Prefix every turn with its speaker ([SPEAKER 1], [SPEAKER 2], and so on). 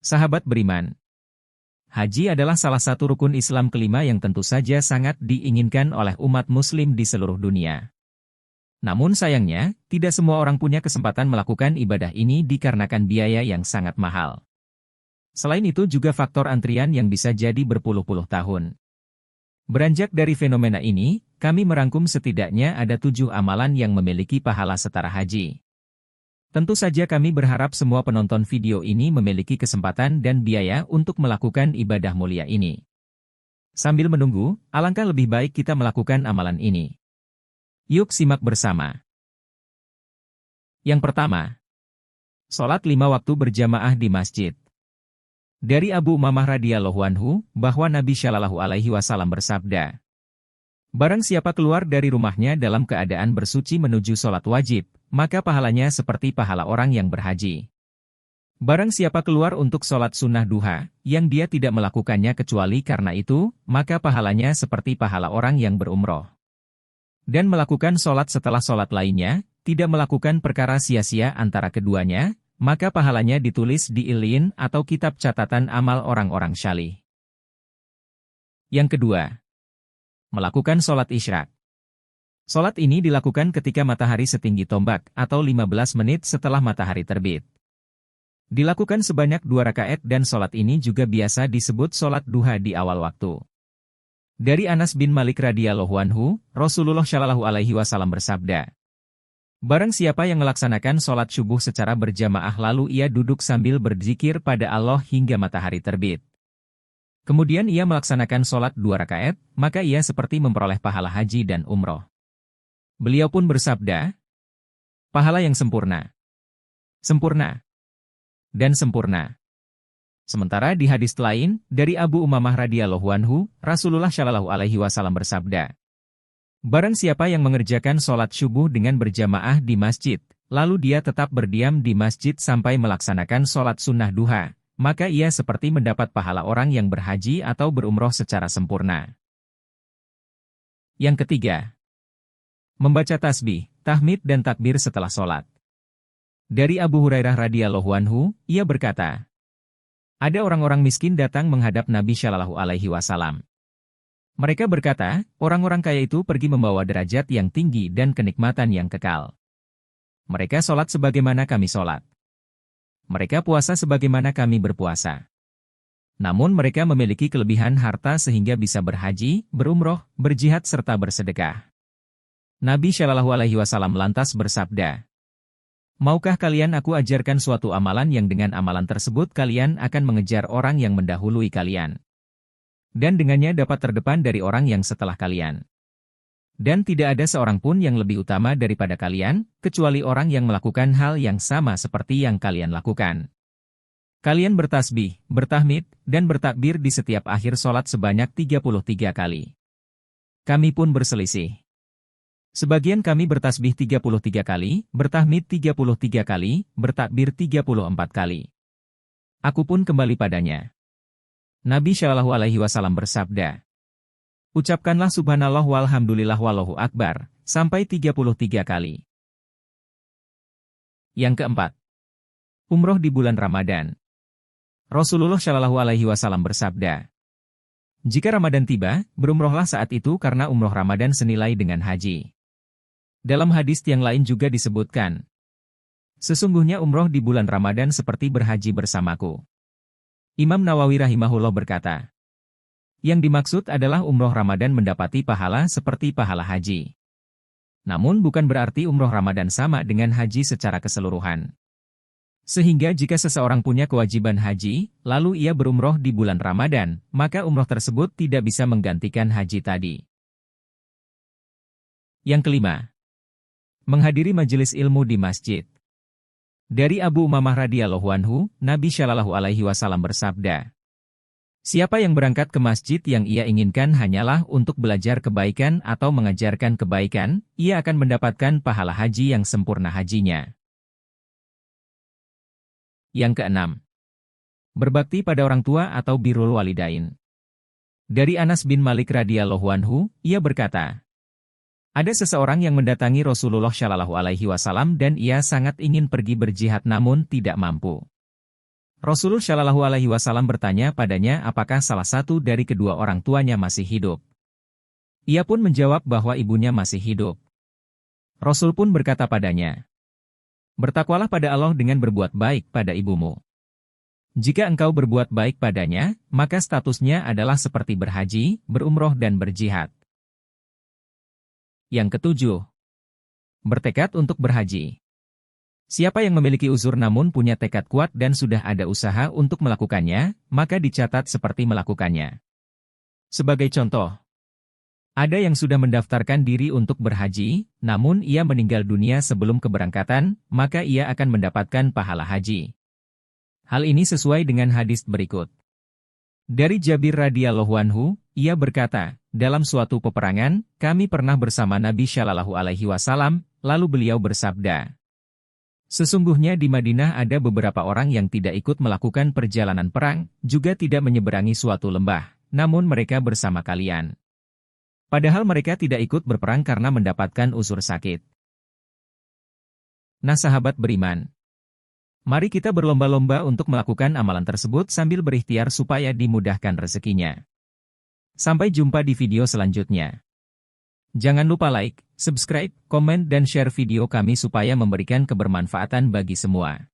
[SPEAKER 1] Sahabat beriman, haji adalah salah satu rukun Islam kelima yang tentu saja sangat diinginkan oleh umat muslim di seluruh dunia. Namun sayangnya, tidak semua orang punya kesempatan melakukan ibadah ini dikarenakan biaya yang sangat mahal. Selain itu juga faktor antrian yang bisa jadi berpuluh-puluh tahun. Beranjak dari fenomena ini, kami merangkum setidaknya ada 7 amalan yang memiliki pahala setara haji. Tentu saja kami berharap semua penonton video ini memiliki kesempatan dan biaya untuk melakukan ibadah mulia ini. Sambil menunggu, alangkah lebih baik kita melakukan amalan ini. Yuk simak bersama. Yang pertama, sholat 5 waktu berjamaah di masjid. Dari Abu Umamah radhiyallahu anhu, bahwa Nabi Shallallahu alaihi wasallam bersabda, "Barang siapa keluar dari rumahnya dalam keadaan bersuci menuju sholat wajib, maka pahalanya seperti pahala orang yang berhaji. Barang siapa keluar untuk sholat sunnah duha, yang dia tidak melakukannya kecuali karena itu, maka pahalanya seperti pahala orang yang berumroh. Dan melakukan sholat setelah sholat lainnya, tidak melakukan perkara sia-sia antara keduanya, maka pahalanya ditulis di Ilin atau kitab catatan amal orang-orang syalih." Yang kedua, melakukan sholat isyraq. Sholat ini dilakukan ketika matahari setinggi tombak atau 15 menit setelah matahari terbit. Dilakukan sebanyak 2 rakaat dan sholat ini juga biasa disebut sholat duha di awal waktu. Dari Anas bin Malik radhiyallahu anhu, Rasulullah Shallallahu alaihi wasallam bersabda, "Barang siapa yang melaksanakan sholat subuh secara berjamaah lalu ia duduk sambil berzikir pada Allah hingga matahari terbit. Kemudian ia melaksanakan sholat 2 rakaat, maka ia seperti memperoleh pahala haji dan umroh." Beliau pun bersabda, "Pahala yang sempurna, sempurna, dan sempurna." Sementara di hadis lain, dari Abu Umamah radhiyallahu anhu, Rasulullah Shallallahu alaihi wasallam bersabda, "Barang siapa yang mengerjakan sholat subuh dengan berjamaah di masjid, lalu dia tetap berdiam di masjid sampai melaksanakan sholat sunnah duha, maka ia seperti mendapat pahala orang yang berhaji atau berumroh secara sempurna." Yang ketiga, membaca tasbih, tahmid dan takbir setelah sholat. Dari Abu Hurairah radhiyallahu anhu, ia berkata, "Ada orang-orang miskin datang menghadap Nabi Shallallahu alaihi wasallam. Mereka berkata, orang-orang kaya itu pergi membawa derajat yang tinggi dan kenikmatan yang kekal. Mereka sholat sebagaimana kami sholat. Mereka puasa sebagaimana kami berpuasa. Namun mereka memiliki kelebihan harta sehingga bisa berhaji, berumroh, berjihad serta bersedekah." Nabi Shallallahu alaihi wasallam lantas bersabda, "Maukah kalian aku ajarkan suatu amalan yang dengan amalan tersebut kalian akan mengejar orang yang mendahului kalian? Dan dengannya dapat terdepan dari orang yang setelah kalian. Dan tidak ada seorang pun yang lebih utama daripada kalian, kecuali orang yang melakukan hal yang sama seperti yang kalian lakukan. Kalian bertasbih, bertahmid, dan bertakbir di setiap akhir sholat sebanyak 33 kali. Kami pun berselisih. Sebagian kami bertasbih 33 kali, bertahmid 33 kali, bertakbir 34 kali. Aku pun kembali padanya." Nabi Shallallahu alaihi wasallam bersabda, "Ucapkanlah subhanallah walhamdulillah wallahu akbar, sampai 33 kali." Yang keempat, umroh di bulan Ramadan. Rasulullah Shallallahu alaihi wasallam bersabda, "Jika Ramadan tiba, berumrohlah saat itu karena umroh Ramadan senilai dengan haji." Dalam hadis yang lain juga disebutkan, "Sesungguhnya umroh di bulan Ramadan seperti berhaji bersamaku." Imam Nawawi rahimahullah berkata, yang dimaksud adalah umroh Ramadan mendapati pahala seperti pahala haji. Namun bukan berarti umroh Ramadan sama dengan haji secara keseluruhan. Sehingga jika seseorang punya kewajiban haji, lalu ia berumroh di bulan Ramadan, maka umroh tersebut tidak bisa menggantikan haji tadi. Yang kelima, menghadiri majelis ilmu di masjid. Dari Abu Umamah radhiyallahu anhu, Nabi Shallallahu alaihi wasallam bersabda, "Siapa yang berangkat ke masjid yang ia inginkan hanyalah untuk belajar kebaikan atau mengajarkan kebaikan, ia akan mendapatkan pahala haji yang sempurna hajinya." Yang keenam, berbakti pada orang tua atau birrul walidain. Dari Anas bin Malik radhiyallahu anhu, ia berkata, "Ada seseorang yang mendatangi Rasulullah Shallallahu alaihi wasallam dan ia sangat ingin pergi berjihad namun tidak mampu. Rasulullah Shallallahu Alaihi Wasallam bertanya padanya apakah salah satu dari kedua orang tuanya masih hidup. Ia pun menjawab bahwa ibunya masih hidup. Rasul pun berkata padanya, "Bertakwalah pada Allah dengan berbuat baik pada ibumu. Jika engkau berbuat baik padanya, maka statusnya adalah seperti berhaji, berumroh dan berjihad." Yang ketujuh, bertekad untuk berhaji. Siapa yang memiliki uzur namun punya tekad kuat dan sudah ada usaha untuk melakukannya, maka dicatat seperti melakukannya. Sebagai contoh, ada yang sudah mendaftarkan diri untuk berhaji, namun ia meninggal dunia sebelum keberangkatan, maka ia akan mendapatkan pahala haji. Hal ini sesuai dengan hadis berikut. Dari Jabir radhiyallahu anhu, ia berkata, dalam suatu peperangan, kami pernah bersama Nabi Shallallahu Alaihi Wasallam, lalu beliau bersabda, "Sesungguhnya di Madinah ada beberapa orang yang tidak ikut melakukan perjalanan perang, juga tidak menyeberangi suatu lembah, namun mereka bersama kalian. Padahal mereka tidak ikut berperang karena mendapatkan uzur sakit." Nah sahabat beriman, mari kita berlomba-lomba untuk melakukan amalan tersebut sambil berikhtiar supaya dimudahkan rezekinya. Sampai jumpa di video selanjutnya. Jangan lupa like, subscribe, komen dan share video kami supaya memberikan kebermanfaatan bagi semua.